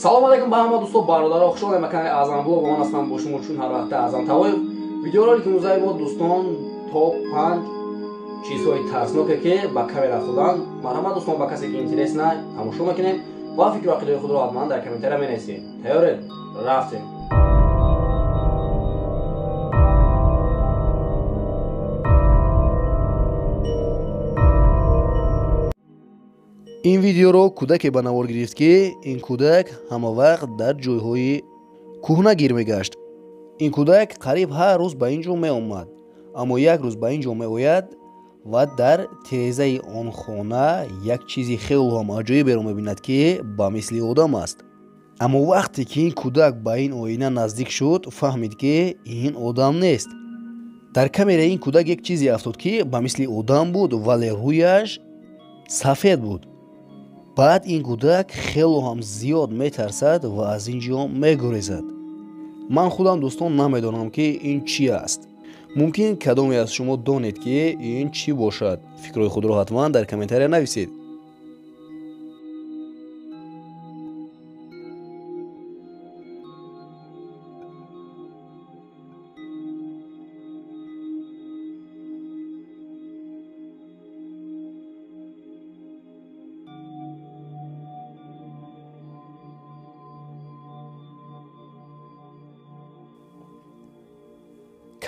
салом алейкум ба ҳама дӯсто бародаро, хушомадед ба канали Аъзам блог. Ман ҳастам бо шумо чун ҳар вақта Аъзам Тавоев. Видеоролики музаи мо дӯстон топ 5 чизҳои тарсноке ки ба камера афтодан. Марҳамат дӯстон, ба касе ки интерес на тамошо мекунем ва фикру ақидаи худро ҳатман дар комментария менависед. Тайёред? Рафтем. ин видеоро кӯдаке ба навор гирифт ки ин кӯдак ҳамавақт дар ҷойҳои кӯҳна гир мегашт. ин кӯдак қариб ҳар рӯз ба ин ҷо меомад, аммо як рӯз ба ин ҷо меояд ва дар тирезаи он хона як чизи хело ҳам аҷоиберо мебинад ки ба мисли одам аст. аммо вақте ки ин кӯдак ба ин оина наздик шуд, фаҳмид ки ин одам нест. дар камераи ин кӯдак як чизе афтод ки ба мисли одам буд, вале рӯяш сафед буд. баъд ин кӯдак хело ҳам зиёд метарсад ва аз ин ҷо мегурезад. ман худам дӯстон намедонам ки ин чӣ аст. мумкин кадоме аз шумо донед ки ин чӣ бошад. фикрҳои худро ҳатман дар комментария нависед.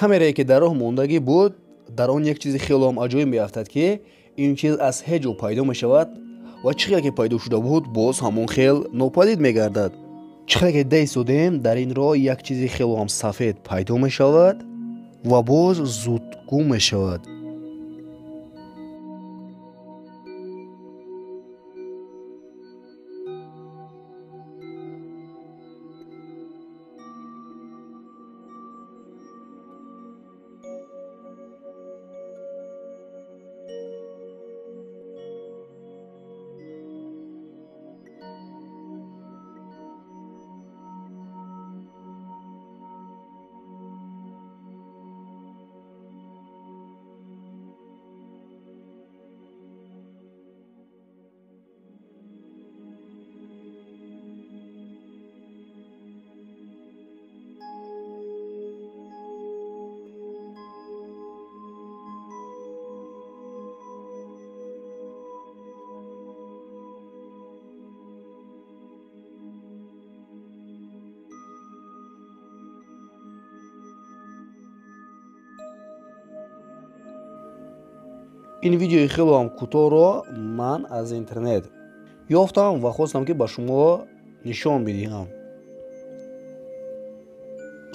камерае ки дар роҳ мондагӣ буд, дар он як чизи хело ҳам аҷоиб меафтад ки ин чиз аз ҳеҷ ҷо пайдо мешавад ва чӣ хел ки пайдо шуда буд, боз ҳамон хел нопадид мегардад. чӣ хел кидаистодем, дар ин роҳ як чизи хело ҳам сафед пайдо мешавад ва боз зуд гум мешавад. ин видеои хело ҳам кӯтоҳро ман аз интернет ёфтам ва хостам ки ба шумо нишон бидиҳам.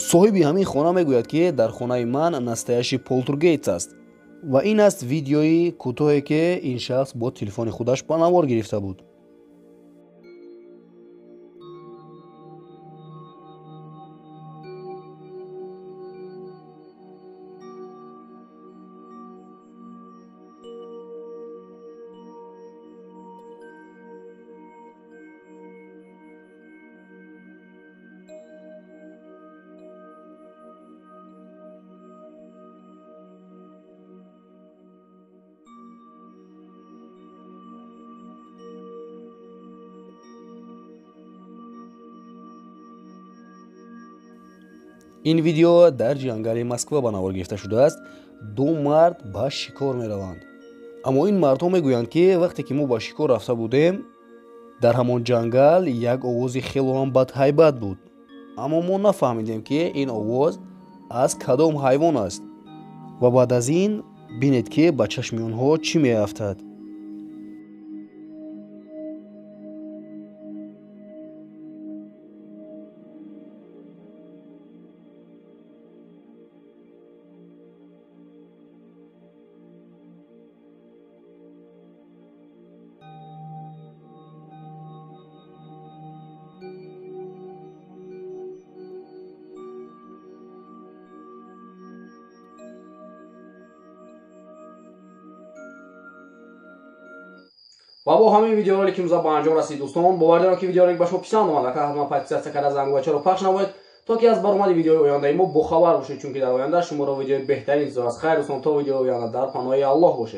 соҳиби ҳамин хона мегӯяд ки дар хонаи ман настоящий полтургейтс аст ва ин аст видеои кӯтоҳе ки ин шахс бо телефони худаш ба навор гирифта буд. ин видео дар ҷангали Москва ба навор гирифта шудааст. ду мард ба шикор мераванд. аммо ин мардҳо мегӯянд ки вақте ки мо ба шикор рафта будем, дар ҳамон ҷангал як овози хело ҳам бадҳайбат буд. аммо мо нафаҳмидем ки ин овоз аз кадом ҳайвон аст. ва баъд аз ин бинед ки ба чашми онҳо чӣ меафтад. ва бо ҳамин видеоролики муза ба анҷом расид дӯстон. бовар дорам ки видеоролик ба шумо писанд омад. Акар ҳатман подписатсия карда зангувачаро пахш намоед то ки аз баромади видеои ояндаи мо бохабар бошед, чунки дар оянда шуморо видеои беҳтарин интизор аст. хайр дӯстон, то видеои оянда дар паноҳи Аллоҳ бошед.